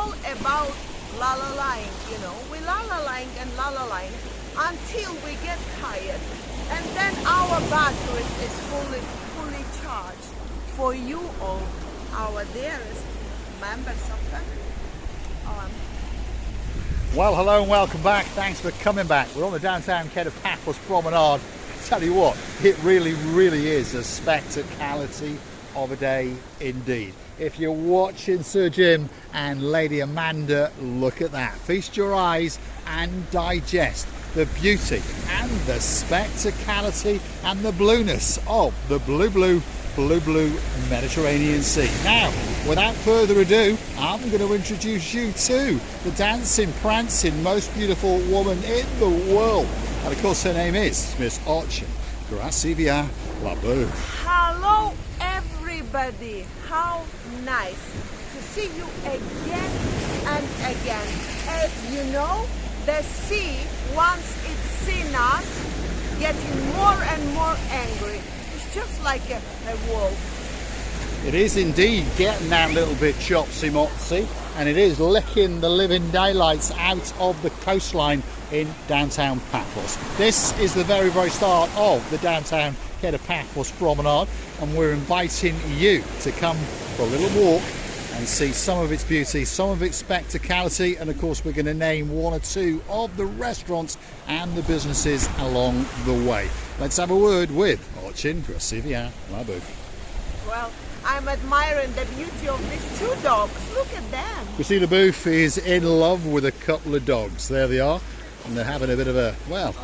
all about la-la-lying, you know. We la-la-lying and la-la-lying until we get tired. And then our battery is fully charged for you all, our dearest members of family. Well, hello and welcome back. Thanks for coming back. We're on the downtown Kato Paphos Promenade. I tell you what, it really is a spectacality of a day indeed. If you're watching Sir Jim and Lady Amanda, look at that. Feast your eyes and digest the beauty and the spectacality and the blueness of the blue Mediterranean Sea. Now, without further ado, I'm going to introduce you to the dancing, prancing, most beautiful woman in the world. And of course her name is Miss Orchin. Gracias, la beau. Hello everybody, how nice to see you again and again. As you know, the sea, once it's seen us, getting more and more angry. It's just like a wolf. It is indeed getting that little bit chopsy-mopsy, and it is licking the living daylights out of the coastline in downtown Paphos. This is the very start of the downtown Kato Paphos Promenade, and we're inviting you to come for a little walk and see some of its beauty, some of its spectacality, and of course we're going to name one or two of the restaurants and the businesses along the way. Let's have a word with Orchin. Gracias, la beau. Well, I'm admiring the beauty of these two dogs. Look at them. Christina Booth is in love with a couple of dogs. There they are, and they're having a bit of a, well,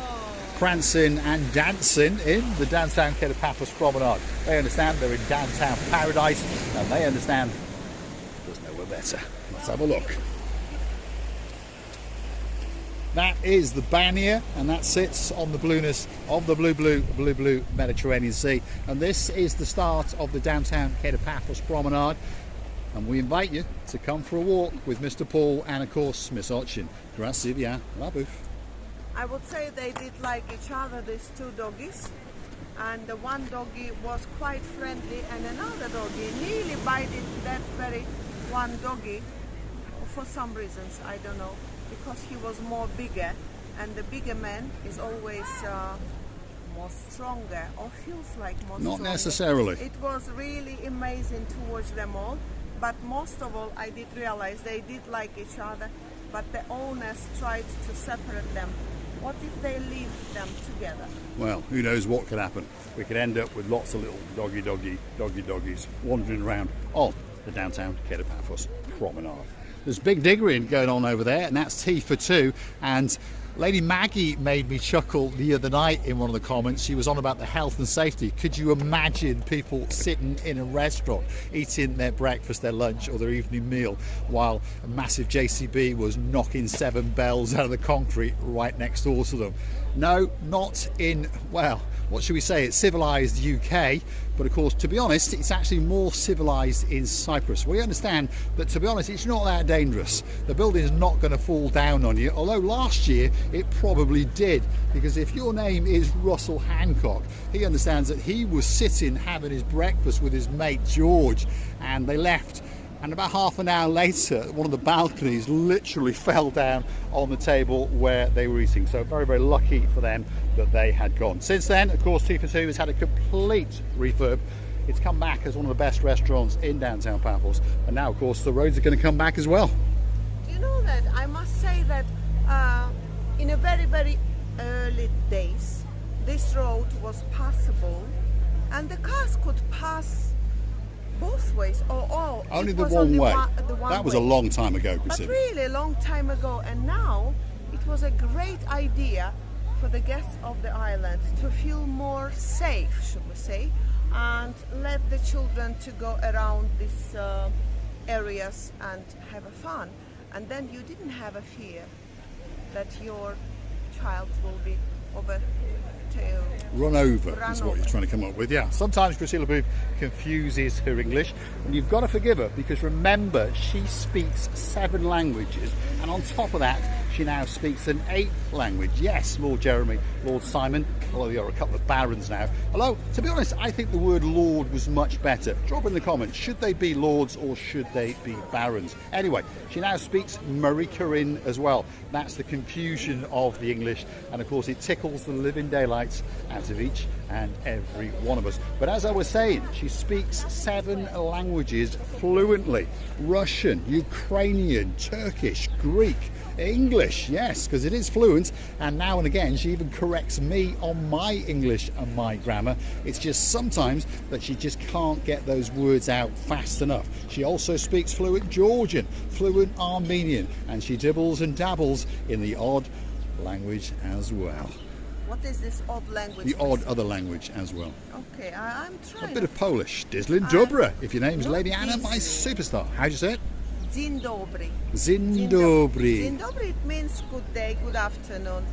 prancing and dancing in the downtown Kato Paphos Promenade. They understand they're in downtown paradise, and they understand there's nowhere better. Let's have a look. That is the Banya, and that sits on the blueness of the blue Mediterranean Sea. And this is the start of the downtown Kato Paphos Promenade. And we invite you to come for a walk with Mr. Paul and of course Miss Orchin. Gracias, la beau. I would say they did like each other, these two doggies. And the one doggy was quite friendly, and another doggy nearly bited that very one doggy for some reasons, I don't know. Because he was more bigger, and the bigger man is always more stronger, or feels like more stronger. Not necessarily. It was really amazing to watch them all, but most of all I did realize they did like each other, but the owners tried to separate them. What if they leave them together? Well, who knows what could happen. We could end up with lots of little doggies wandering around on the downtown Kato Paphos Promenade. There's big diggering going on over there, and that's tea for two. And Lady Maggie made me chuckle the other night in one of the comments. She was on about the health and safety. Could you imagine people sitting in a restaurant eating their breakfast, their lunch or their evening meal while a massive JCB was knocking 7 bells out of the concrete right next door to them? No, not in, well, what should we say, it's civilized UK, but of course, to be honest, it's actually more civilized in Cyprus. We understand that, to be honest, it's not that dangerous. The building is not going to fall down on you, although last year it probably did, because if your name is Russell Hancock, he understands that he was sitting having his breakfast with his mate George, and they left. And about half an hour later, one of the balconies literally fell down on the table where they were eating. So very lucky for them that they had gone. Since then, of course, Tea for Two has had a complete refurb. It's come back as one of the best restaurants in downtown Paphos. And now, of course, the roads are going to come back as well. Do you know that? I must say that in a very early days, this road was passable and the cars could pass both ways, or only the one way. That was a long time ago, But Christina. really a long time ago, and now it was a great idea for the guests of the island to feel more safe, should we say, and let the children to go around these areas and have a fun. And then you didn't have a fear that your child will be run over is what you're trying to come up with. Yeah, sometimes Priscilla Booth confuses her English, and you've got to forgive her, because remember, she speaks 7 languages, and on top of that she she now speaks an 8th language. Yes, Lord Jeremy, Lord Simon, although you're a couple of barons now. Although, to be honest, I think the word lord was much better. Drop in the comments, should they be lords or should they be barons? Anyway, she now speaks Marika in as well. That's the confusion of the English, and of course it tickles the living daylights out of each and every one of us. But as I was saying, she speaks 7 languages fluently. Russian, Ukrainian, Turkish, Greek, English, yes, because it is fluent, and now and again she even corrects me on my English and my grammar. It's just sometimes that she just can't get those words out fast enough. She also speaks fluent Georgian, fluent Armenian, and she dibbles and dabbles in the odd language as well. What is this odd language? The odd other language as well. Okay, I'm trying. A bit of Polish. Dislin Dobra, if your name's Lady Anna, my superstar. How do you say it? Dzień dobry. Dzień dobry. Dzień dobry, it means good day, good afternoon.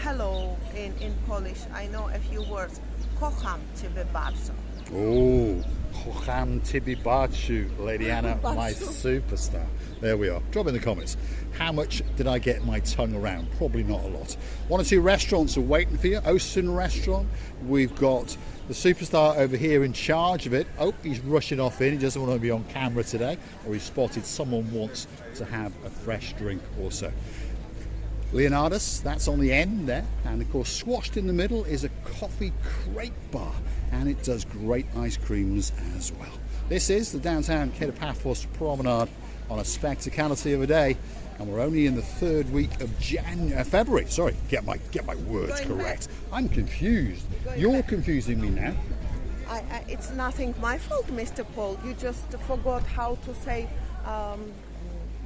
Hello in Polish. I know a few words. Kocham ciebie bardzo. Oh, kocham ciebie bardzo, Lady Anna, my superstar. There we are. Drop in the comments. How much did I get my tongue around? Probably not a lot. 1 or 2 restaurants are waiting for you. Osten restaurant. We've got the superstar over here in charge of it. Oh, he's rushing off in. He doesn't want to be on camera today. Or he's spotted someone wants to have a fresh drink or so. Leonardus, that's on the end there. And of course, squashed in the middle is a coffee crepe bar. And it does great ice creams as well. This is the downtown Kato Paphos Promenade on a Spectcality of a day, and we're only in the 3rd week of February. Sorry, get my words correct. I'm confused. You're confusing me now. It's nothing my fault, Mr. Paul. You just forgot how to say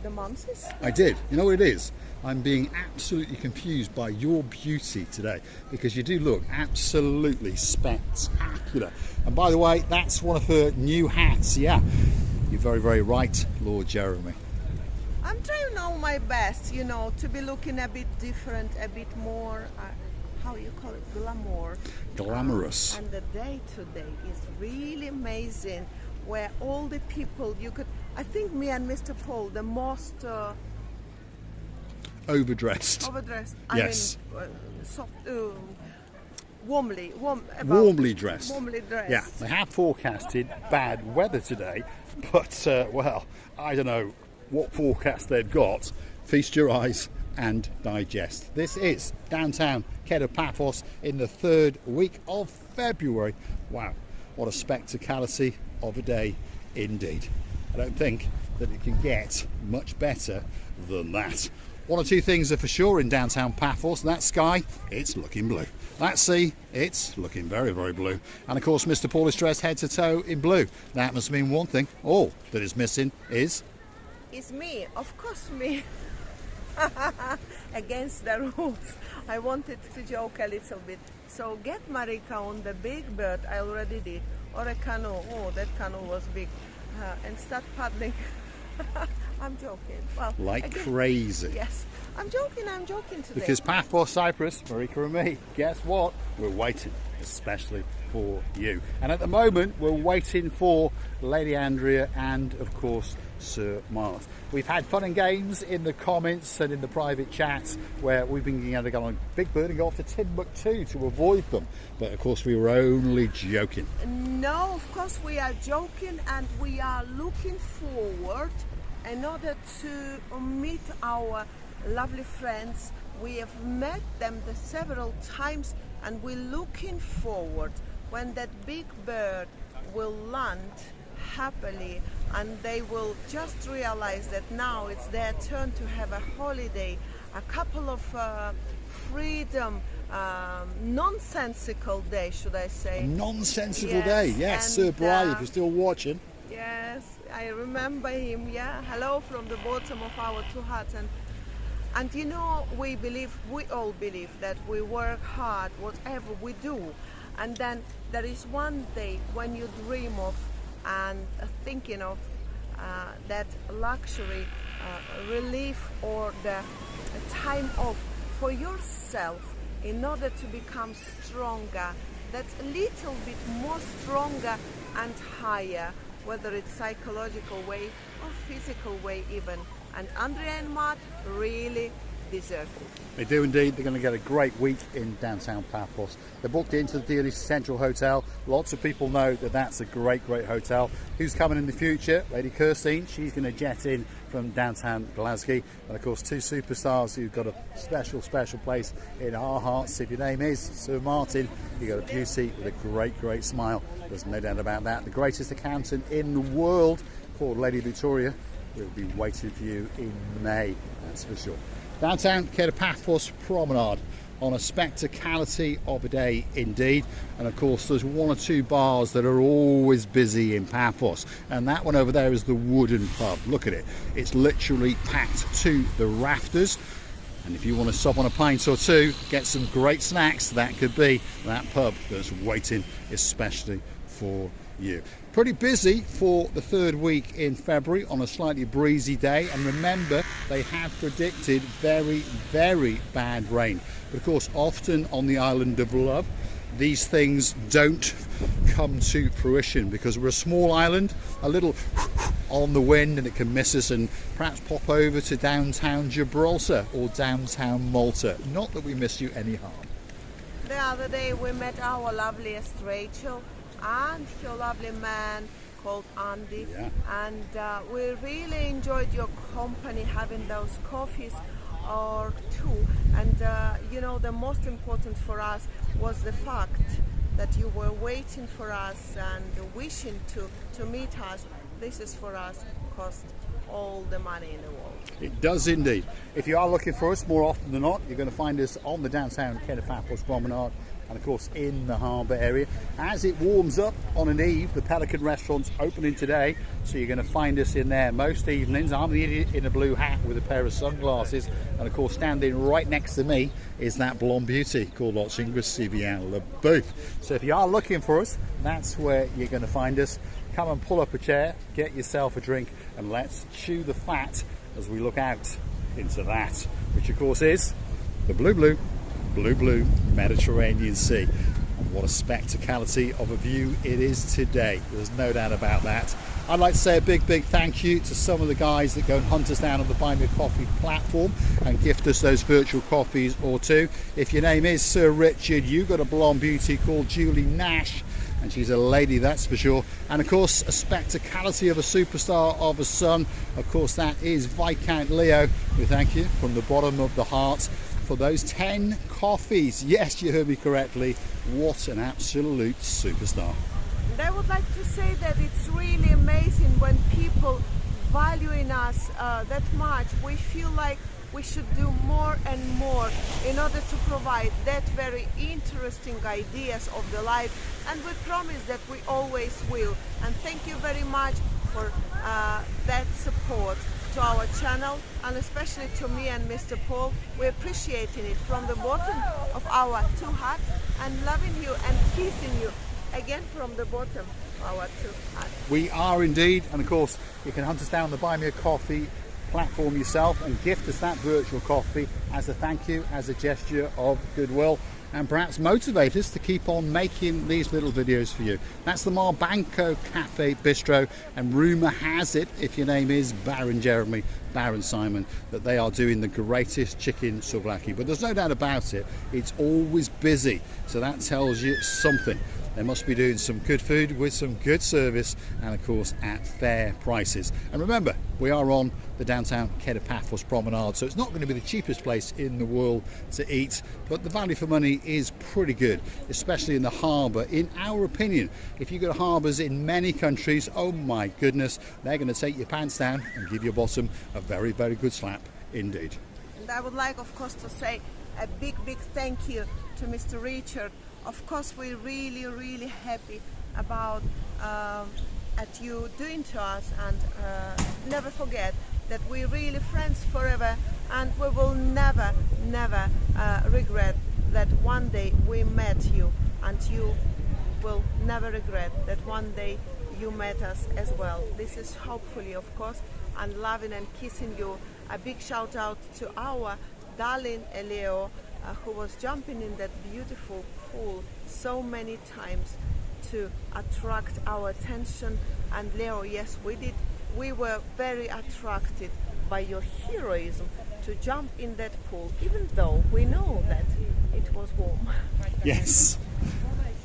the months. I did. You know what it is? I'm being absolutely confused by your beauty today, because you do look absolutely spectacular. And by the way, that's one of her new hats. Yeah, you're very, very right, Lord Jeremy. I'm trying now my best, you know, to be looking a bit different, a bit more, how you call it, glamour. Glamorous. And the day today is really amazing, where all the people you could, I think me and Mr. Paul, the most overdressed. Yes. I mean, soft, warmly dressed. Warmly dressed. Yeah, they have forecasted bad weather today, but well, I don't know what forecast they've got. Feast your eyes and digest. This is downtown Kato Paphos in the 3rd week of February. Wow, what a spectacality of a day indeed. I don't think that it can get much better than that. 1 or 2 things are for sure in downtown Paphos. That sky, it's looking blue. That sea, it's looking very, very blue. And of course, Mr. Paul is dressed head to toe in blue. That must mean one thing. All that is missing is... It's me, of course me. Against the rules. I wanted to joke a little bit. So get Marika on the big bird, I already did. Or a canoe, oh, that canoe was big. And start paddling. I'm joking. Well, like again, crazy. Yes, I'm joking today. Because Paphos Cyprus, Marika and me, guess what? We're waiting especially for you. And at the moment, we're waiting for Lady Andrea and, of course, Sir Mars. We've had fun and games in the comments and in the private chats where we've been able to go on Big Bird and go off to Timbuktu to avoid them. But of course we were only joking. No, of course we are joking, and we are looking forward in order to meet our lovely friends. We have met them several times, and we're looking forward when that big bird will land happily, and they will just realize that now it's their turn to have a holiday, a couple of freedom, nonsensical day, should I say. A nonsensical day, yes. Sir Brian, if you're still watching. Yes, I remember him, yeah. Hello from the bottom of our 2 hearts. And you know, we all believe that we work hard, whatever we do. And then there is one day when you dream of and thinking of that luxury relief or the time off for yourself in order to become stronger, that little bit more stronger and higher, whether it's psychological way or physical way even. And Andrea and Matt really deserve. They do indeed. They're going to get a great week in downtown Paphos. They're booked into the Dealey Central Hotel. Lots of people know that that's a great hotel. Who's coming in the future? Lady Kirstine. She's going to jet in from downtown Glasgow. And of course, two superstars who've got a special place in our hearts. If your name is Sir Martin, you've got a beauty with a great smile. There's no doubt about that. The greatest accountant in the world, called Lady Victoria, will be waiting for you in May, that's for sure. Downtown Kato Paphos Promenade on a spectacality of a day indeed. And of course there's one or two bars that are always busy in Paphos, and that one over there is the Wooden Pub. Look at it, it's literally packed to the rafters. And if you want to stop on a pint or two, get some great snacks, that could be that pub that's waiting especially for you. Pretty busy for the third week in February on a slightly breezy day, and remember they have predicted very bad rain. But of course often on the island of love these things don't come to fruition because we're a small island, a little on the wind, and it can miss us and perhaps pop over to downtown Gibraltar or downtown Malta. Not that we miss you any harm. The other day we met our loveliest Rachel and your lovely man called Andy, yeah. And we really enjoyed your company, having those coffees or two. And you know, the most important for us was the fact that you were waiting for us and wishing to meet us. This is for us cost all the money in the world. It does indeed. If you are looking for us, more often than not, you're going to find us on the downtown Kato Paphos Promenade, and of course in the harbour area. As it warms up on an eve, the Pelican restaurant's opening today, so you're going to find us in there most evenings. I'm the idiot in a blue hat with a pair of sunglasses, and of course standing right next to me is that blonde beauty called Sivian Le Booth. So if you are looking for us, that's where you're going to find us. Come and pull up a chair, get yourself a drink, and let's chew the fat as we look out into that, which of course is the blue Mediterranean Sea. And what a spectacality of a view it is today. There's no doubt about that. I'd like to say a big thank you to some of the guys that go and hunt us down on the Buy Me a Coffee platform and gift us those virtual coffees or two. If your name is Sir Richard, you've got a blonde beauty called Julie Nash, and she's a lady, that's for sure. And of course a spectacality of a superstar of a son, of course that is Viscount Leo. We thank you from the bottom of the heart for those 10 coffees. Yes, you heard me correctly. What an absolute superstar. And I would like to say that it's really amazing when people valuing us that much. We feel like we should do more and more in order to provide that very interesting ideas of the life, and we promise that we always will. And thank you very much for that support to our channel, and especially to me and Mr. Paul. We're appreciating it from the bottom of our two hearts, and loving you and kissing you again from the bottom of our two hearts. We are indeed, and of course you can hunt us down the Buy Me a Coffee platform yourself and gift us that virtual coffee as a thank you, as a gesture of goodwill, and perhaps motivate us to keep on making these little videos for you. That's the Marbanco Cafe Bistro, and rumour has it, if your name is Baron Jeremy, Baron Simon, that they are doing the greatest chicken souvlaki. But there's no doubt about it, it's always busy, so that tells you something. They must be doing some good food with some good service, and of course at fair prices. And remember, we are on the downtown Kato Paphos Promenade, so it's not going to be the cheapest place in the world to eat, but the value for money is pretty good, especially in the harbour. In our opinion, if you go to harbours in many countries, oh my goodness, they're going to take your pants down and give your bottom a very good slap indeed. And I would like, of course, to say a big thank you to Mr. Richard. Of course, we're really happy about at you doing to us, and never forget that we're really friends forever, and we will never regret that one day we met you, and you will never regret that one day you met us as well. This is hopefully, of course, and loving and kissing you. A big shout out to our darling Leo, who was jumping in that beautiful pool so many times to attract our attention. And Leo, yes, we were very attracted by your heroism to jump in that pool, even though we know that it was warm. Yes.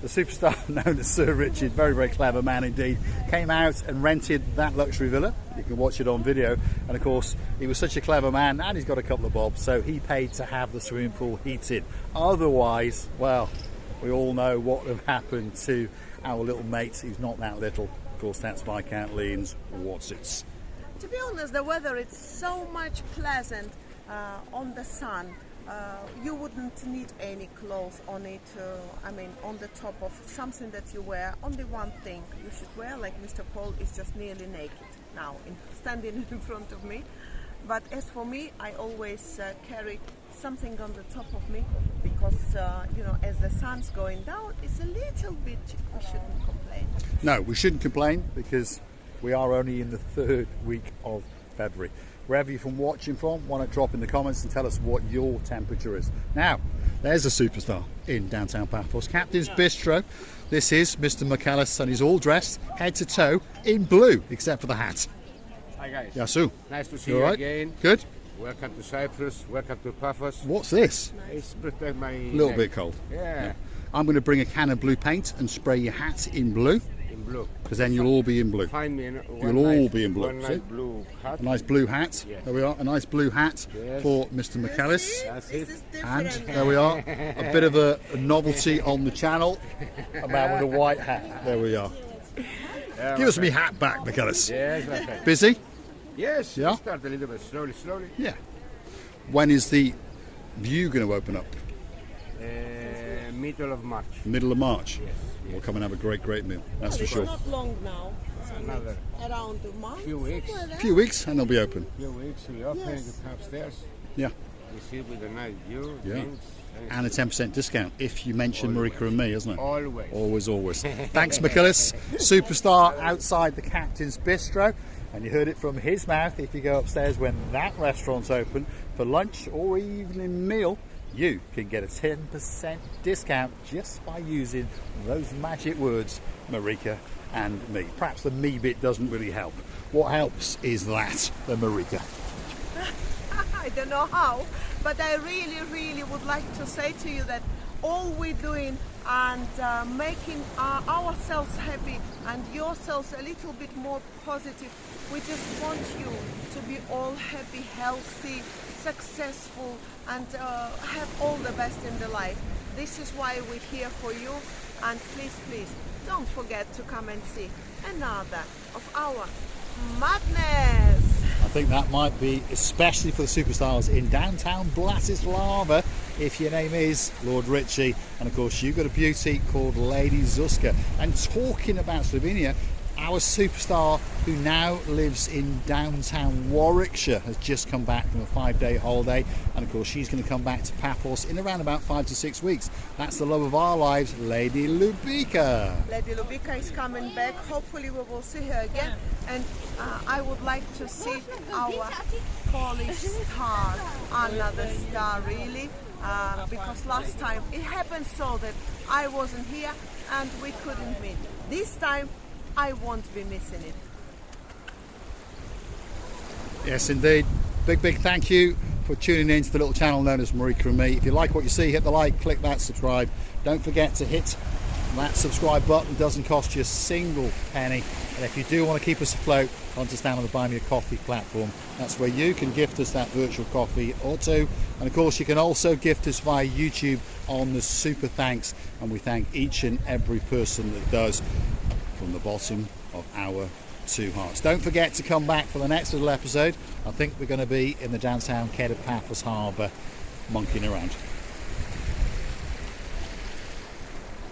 The superstar known as Sir Richard, very, very clever man indeed, came out and rented that luxury villa. You can watch it on video. And of course, he was such a clever man and he's got a couple of bobs, so he paid to have the swimming pool heated. Otherwise, well, we all know what would have happened to our little mate who's not that little. Of course, that's Viscount Leon's Watsits. To be honest, the weather is so much pleasant on the sun. You wouldn't need any clothes on it, I mean on the top of something that you wear. Only one thing you should wear, like Mr. Paul is just nearly naked now, standing in front of me. But as for me, I always carry something on the top of me because, you know, as the sun's going down, it's a little bit, we shouldn't complain. No, we shouldn't complain because we are only in the 3rd week of February. Wherever you're watching from, why not drop in the comments and tell us what your temperature is. Now, there's a superstar in downtown Paphos, Captain's Bistro. This is Mr. McAllis, and he's all dressed head to toe in blue, except for the hat. Hi guys. Yasu. Nice to see You you all right? again. Good. Welcome to Cyprus. Welcome to Paphos. What's this? It's protect my A little neck. bit cold. Yeah, I'm going to bring a can of blue paint and spray your hat in blue, in blue. because then you'll all be in blue. Find me You'll all be in blue, One see? nice blue hat. A nice blue hat. Yes. There we are. A nice blue hat Yes. for Mr. McAllis. That's This it. is And different. there we are, a bit of a novelty on the channel. A man with a white hat. There we are. Yeah, Give us my me hat back, McAllis. friend. Yes, my friend. Busy? Yes. Yeah? Start a little bit slowly. Yeah. When is the view going to open up? Middle of March. Middle of March. Yes. We'll come and have a great, great meal. That's for It's sure. not long now. It's only Another around a month. few weeks. somewhere A there. few weeks and they'll be open. Few weeks we open. Yes. You come upstairs. Yeah. You see with a nice view. Yeah. Drinks, And a 10% discount if you mention Marika and me, isn't it? always. Always, always. Thanks, McAllis. Superstar outside the Captain's Bistro. And you heard it from his mouth. If you go upstairs when that restaurant's open for lunch or evening meal, you can get a 10% discount just by using those magic words, Marika and me. Perhaps the me bit doesn't really help. What helps is that, the Marika. I don't know how, but I really, really would like to say to you that all we're doing and making ourselves happy and yourselves a little bit more positive. We just want you to be all happy, healthy, successful, and have all the best in the life. This is why we're here for you. And please, please, don't forget to come and see another of our madness. I think that might be especially for the superstars in downtown Bratislava if your name is Lord Richie, and of course you've got a beauty called Lady Zuzka. And talking about Slovenia, our superstar who now lives in downtown Warwickshire has just come back from a 5-day holiday, and of course she's going to come back to Paphos in around about 5 to 6 weeks. That's the love of our lives, Lady Lubika. Lady Lubika is coming back. Hopefully we will see her again. And I would like to see our Polish star, another star really, because last time it happened so that I wasn't here and we couldn't meet. This time I won't be missing it. Yes, indeed. Big, big thank you for tuning in to the little channel known as Marika and me. If you like what you see, hit the like, click that subscribe. Don't forget to hit that subscribe button. It doesn't cost you a single penny. And if you do want to keep us afloat, understand on the Buy Me a Coffee platform. That's where you can gift us that virtual coffee or two. And of course, you can also gift us via YouTube on the Super Thanks. And we thank each and every person that does from the bottom of our two hearts. Don't forget to come back for the next little episode. I think we're going to be in the downtown Kato Paphos Harbour monkeying around.